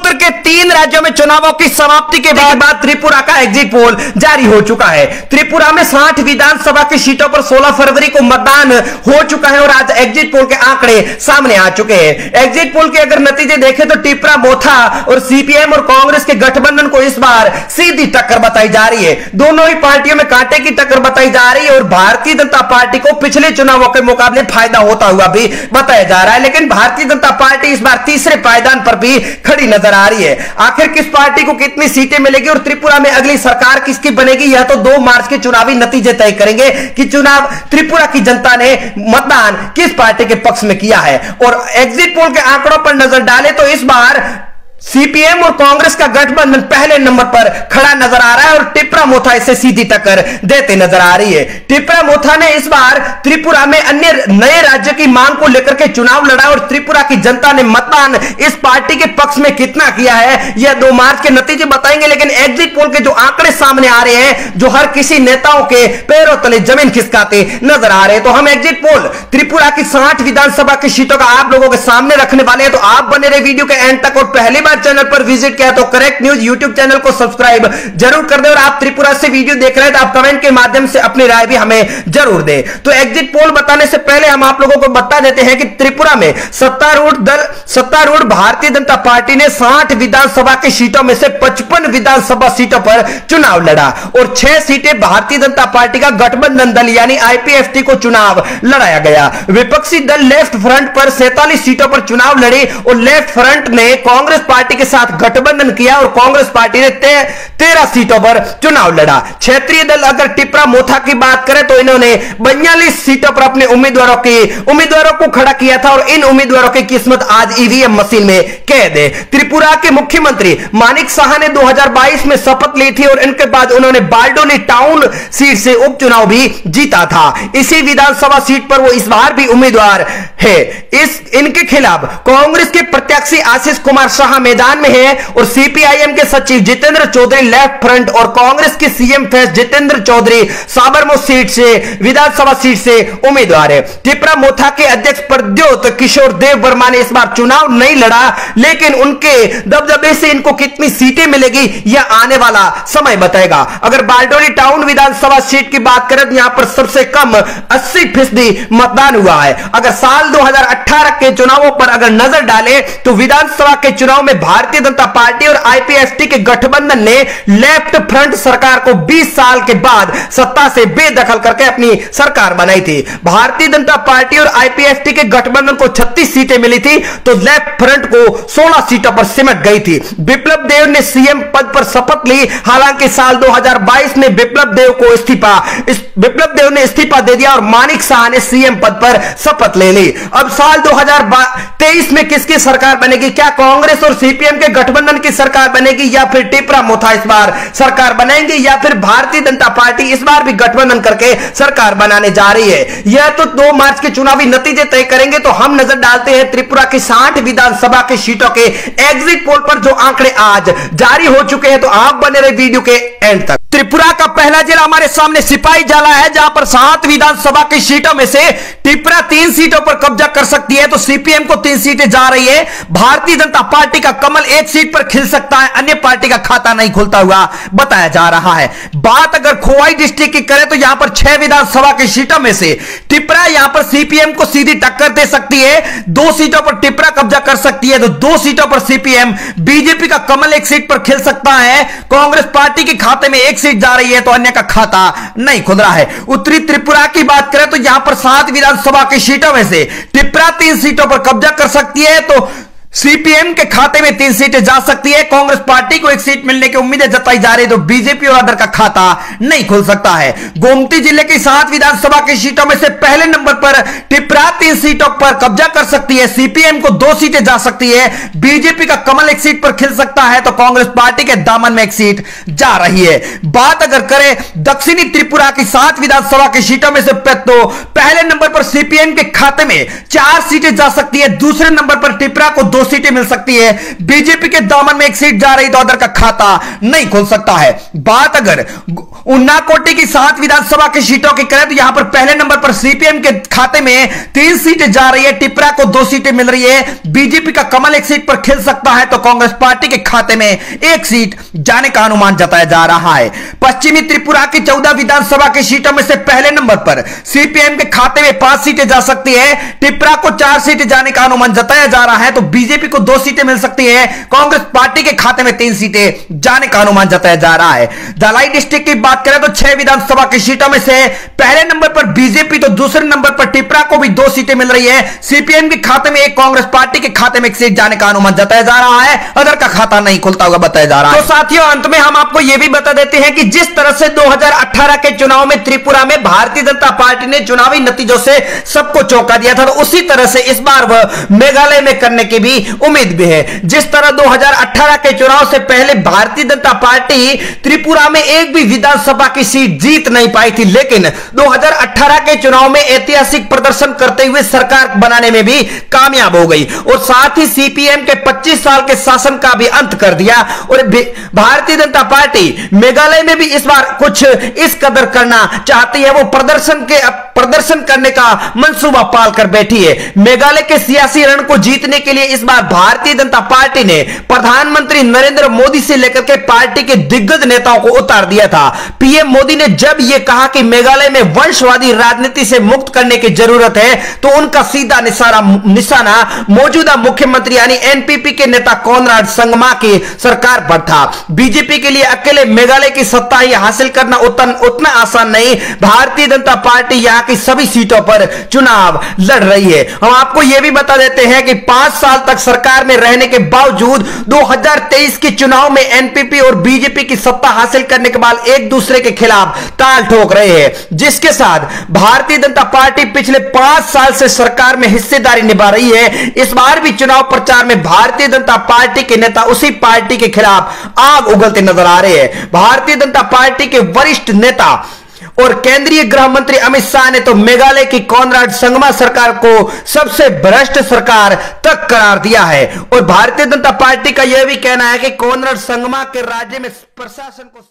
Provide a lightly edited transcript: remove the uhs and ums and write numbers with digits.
छत्तीसगढ़ के 3 राज्यों में चुनावों की समाप्ति के बाद त्रिपुरा का एग्जिट पोल जारी हो चुका है। त्रिपुरा में 60 विधानसभा की सीटों पर 16 फरवरी को मतदान हो चुका है और आज एग्जिट पोल के आंकड़े सामने आ चुके हैं। एग्जिट पोल के अगर नतीजे देखें तो टिपरा मोथा और सीपीएम और कांग्रेस के गठबंधन को इस बार सीधी टक्कर बताई जा रही है। दोनों ही पार्टियों में कांटे की टक्कर बताई जा रही है और भारतीय जनता पार्टी को पिछले चुनावों के मुकाबले फायदा होता हुआ भी बताया जा रहा है। लेकिन भारतीय जनता पार्टी इस बार तीसरे पायदान पर भी खड़ी नजर आ रही है। आखिर किस पार्टी को कितनी सीटें मिलेगी और त्रिपुरा में अगली सरकार किसकी बनेगी, यह तो 2 मार्च के चुनावी नतीजे तय करेंगे कि चुनाव त्रिपुरा की जनता ने मतदान किस पार्टी के पक्ष में किया है। और एग्जिट पोल के आंकड़ों पर नजर डालें तो इस बार सीपीएम और कांग्रेस का गठबंधन पहले नंबर पर खड़ा नजर आ रहा है और टिपरा मोथा इसे सीधी टक्कर देते नजर आ रही है। टिपरा मोथा ने इस बार त्रिपुरा में अन्य नए राज्य की मांग को लेकर के चुनाव लड़ा और त्रिपुरा की जनता ने मतदान इस पार्टी के पक्ष में कितना किया है यह 2 मार्च के नतीजे बताएंगे। लेकिन एग्जिट पोल के जो आंकड़े सामने आ रहे हैं जो हर किसी नेताओं के पैरों तले जमीन खिसकाते नजर आ रहे हैं, तो हम एग्जिट पोल त्रिपुरा की 60 विधानसभा की सीटों का आप लोगों के सामने रखने वाले हैं। तो आप बने रहे वीडियो के एंड तक और पहली चैनल पर विजिट किया तो करेक्ट न्यूज यूट्यूब चैनल को सब्सक्राइब जरूर कर दें और आप त्रिपुरा से वीडियो देख रहे हैं तो आप कमेंट के माध्यम से अपनी राय भी हमें जरूर दें। तो एग्जिट पोल बताने से पहले हम आप लोगों को बता देते हैं कि त्रिपुरा में सत्तारूढ़ भारतीय जनता पार्टी ने 60 विधानसभा की सीटों में से 55 विधानसभा सीटों पर चुनाव लड़ा और 6 सीटें भारतीय जनता पार्टी का गठबंधन दल यानी आईपीएफटी को चुनाव लड़ाया गया। विपक्षी दल लेफ्ट फ्रंट पर 47 सीटों पर चुनाव लड़े और लेफ्ट फ्रंट ने कांग्रेस पार्टी के साथ गठबंधन किया और कांग्रेस पार्टी ने 13 सीटों पर चुनाव लड़ा। क्षेत्रीय दल अगर टिपरा मोथा की बात करें तो इन्होंने 42 सीटों पर अपने उम्मीदवारों को खड़ा किया था और इन उम्मीदवारों की किस्मत आज ईवीएम मशीन में कैद है। त्रिपुरा के मुख्यमंत्री मानिक साहा ने 2022 में शपथ ली थी और इनके बाद उन्होंने बारडोली टाउन सीट से उपचुनाव भी जीता था। इसी विधानसभा सीट पर वो इस बार भी उम्मीदवार है। इनके खिलाफ कांग्रेस के प्रत्याशी आशीष कुमार शाह मैदान में है और सीपीआईएम के सचिव जितेंद्र चौधरी लेफ्ट फ्रंट और कांग्रेस के CM face Jitendra Chaudhary Sabroom seat से विधानसभा सीट से उम्मीदवार है। टिपरा मोथा के अध्यक्ष प्रद्योत किशोर देव वर्मा ने इस बार चुनाव नहीं लड़ा, लेकिन उनके दबदबे से इनको कितनी सीटें मिलेगी यह आने वाला समय बताएगा। अगर बारडोली टाउन विधानसभा सीट की बात करें तो यहां पर सबसे कम 80% मतदान हुआ है। अगर साल 2018 के चुनावों पर अगर नजर डालें तो विधानसभा के चुनाव में भारतीय जनता पार्टी और आईपीएफटी के गठबंधन ने लेफ्ट फ्रंट सरकार को 20 साल के बाद सत्ता से बेदखल करके अपनी सरकार बनाई थी। भारतीय जनता पार्टी और आईपीएफटी के गठबंधन को 36 सीटें मिली थी तो लेफ्ट फ्रंट को 16 सीटों पर सिमट गई थी। बिप्लब देव ने सीएम पद पर शपथ ली, हालांकि साल 2022 में बिप्लब देव ने इस्तीफा दे दिया और मानिक शाह ने सीएम पद पर शपथ ले ली। अब साल 2023 में किसकी सरकार बनेगी? क्या कांग्रेस और सीपीएम के गठबंधन की सरकार बनेगी या फिर टिपरा मोथा इस बार सरकार बनाएंगे या फिर भारतीय जनता पार्टी इस बार भी गठबंधन करके सरकार बनाने जा रही है? यह तो 2 मार्च के चुनावी नतीजे तय करेंगे। तो हम नजर डालते हैं त्रिपुरा की 60 विधानसभा की सीटों के एग्जिट पोल पर जो आंकड़े आज जारी हो चुके हैं। तो आप बने रहे वीडियो के एंड तक। त्रिपुरा का पहला जिला हमारे सामने सिपाही जाला है जहां पर 7 विधानसभा की सीटों में से त्रिपुरा 3 सीटों पर कब्जा कर सकती है तो सीपीएम को 3 सीटें जा रही है। भारतीय जनता पार्टी का कमल 1 सीट पर खिल सकता है, अन्य पार्टी का खाता नहीं खुलता हुआ बताया जा रहा है। बात अगर खोवाई डिस्ट्रिक्ट की करें तो यहां पर 6 विधानसभा की सीटों में से त्रिपुरा यहां पर सीपीएम को सीधी टक्कर दे सकती है। 2 सीटों पर त्रिपुरा कब्जा कर सकती है तो 2 सीटों पर सीपीएम, बीजेपी का कमल 1 सीट पर खिल सकता है। कांग्रेस पार्टी के खाते में 1 सीट जा रही है तो अन्य का खाता नहीं खुल रहा है। उत्तरी त्रिपुरा की बात करें तो यहां पर 7 विधानसभा की सीटों में से त्रिपुरा 3 सीटों पर कब्जा कर सकती है तो सीपीएम के खाते में 3 सीटें जा सकती है। कांग्रेस पार्टी को 1 सीट मिलने की उम्मीदें जताई जा रही है तो बीजेपी और अदर का खाता नहीं खुल सकता है। गोमती जिले की 7 विधानसभा की सीटों में से पहले नंबर पर त्रिपुरा 3 सीटों पर कब्जा कर सकती है। सीपीएम को 2 सीटें जा सकती है। बीजेपी का कमल 1 सीट पर खिल सकता है तो कांग्रेस पार्टी के दामन में 1 सीट जा रही है। बात अगर करें दक्षिणी त्रिपुरा की 7 विधानसभा की सीटों में से तो पहले नंबर पर सीपीएम के खाते में 4 सीटें जा सकती है। दूसरे नंबर पर त्रिपुरा को 2 2 सीटें मिल सकती है। बीजेपी के दामन में 1 सीट जा रही तो अदर का खाता नहीं खुल सकता है। बात अगर उन्नाकोटी की 7 विधानसभा की सीटों की करें तो यहां पर पहले नंबर पर सीपीएम के खाते में 3 सीटें जा रही है, टिपरा को 2 सीटें मिल रही है। बीजेपी का कमल 1 सीट पर खिल सकता है तो कांग्रेस पार्टी के खाते में 1 सीट जाने का अनुमान जताया जा रहा है। पश्चिमी त्रिपुरा की 14 विधानसभा की सीटों में से पहले नंबर पर सीपीएम के खाते में 5 सीटें जा सकती है, टिपरा को 4 सीटें जाने का अनुमान जताया जा रहा है तो बीजेपी को 2 सीटें मिल सकती है, कांग्रेस पार्टी के खाते में 3 सीटें जाने का अनुमान जताया जा रहा है। धलाई डिस्ट्रिक्ट की बात करें तो 6 विधानसभा की सीटों में से पहले नंबर पर बीजेपी तो दूसरे नंबर पर टिपरा को भी 2 सीटें मिल रही है। सीपीएम के खाते में 1, कांग्रेस पार्टी के खाते में 1 सीट जाने का अनुमान जताया जा रहा है, अदर का खाता नहीं खुलता हुआ बताया जा रहा है। तो साथियों अंत में हम आपको यह भी बता देते हैं कि जिस तरह से 2018 के चुनाव में त्रिपुरा में भारतीय जनता पार्टी ने चुनावी नतीजों से सबको चौंका दिया था, तो उसी तरह से इस बार वह मेघालय में करने की भी उम्मीद भी है। जिस तरह 2018 के चुनाव से पहले भारतीय जनता पार्टी त्रिपुरा में एक भी विधानसभा की सीट जीत नहीं पाई थी, लेकिन 2018 के चुनाव में ऐतिहासिक प्रदर्शन करते हुए सरकार बनाने में भी कामयाब हो गई और साथ ही सीपीएम के 25 साल के शासन का भी अंत कर दिया। और भारतीय जनता पार्टी मेघालय में भी इस बार कुछ इस कदर करना चाहती है, वो प्रदर्शन करने का मंसूबा पाल कर बैठी है। मेघालय के सियासी रण को जीतने के लिए इस बार भारतीय जनता पार्टी ने प्रधानमंत्री नरेंद्र मोदी से लेकर के पार्टी के दिग्गज नेताओं को उतार दिया था। पीएम मोदी ने जब यह कहा कि मेघालय में वंशवादी राजनीति से मुक्त करने की जरूरत है तो उनका सीधा निशाना मौजूदा मुख्यमंत्री यानी एनपीपी के नेता कोनराड संगमा की सरकार पर था। बीजेपी के लिए अकेले मेघालय की सत्ता ही हासिल करना उतना आसान नहीं। भारतीय जनता पार्टी यहां की सभी सीटों पर चुनाव लड़ रही है। हम आपको यह भी बता देते हैं कि 5 साल तक सरकार में रहने के बावजूद 2023 के चुनाव में एनपीपी और बीजेपी की सत्ता हासिल करने के बाद एक दूसरे के खिलाफ ताल ठोक रहे हैं, जिसके साथ भारतीय जनता पार्टी पिछले 5 साल से सरकार में हिस्सेदारी निभा रही है। इस बार भी चुनाव प्रचार में भारतीय जनता पार्टी के नेता उसी पार्टी के खिलाफ आग उगलते नजर आ रहे हैं। भारतीय जनता पार्टी के वरिष्ठ नेता और केंद्रीय गृह मंत्री अमित शाह ने तो मेघालय की कोनराड संगमा सरकार को सबसे भ्रष्ट सरकार तक करार दिया है और भारतीय जनता पार्टी का यह भी कहना है कि कोनराड संगमा के राज्य में प्रशासन को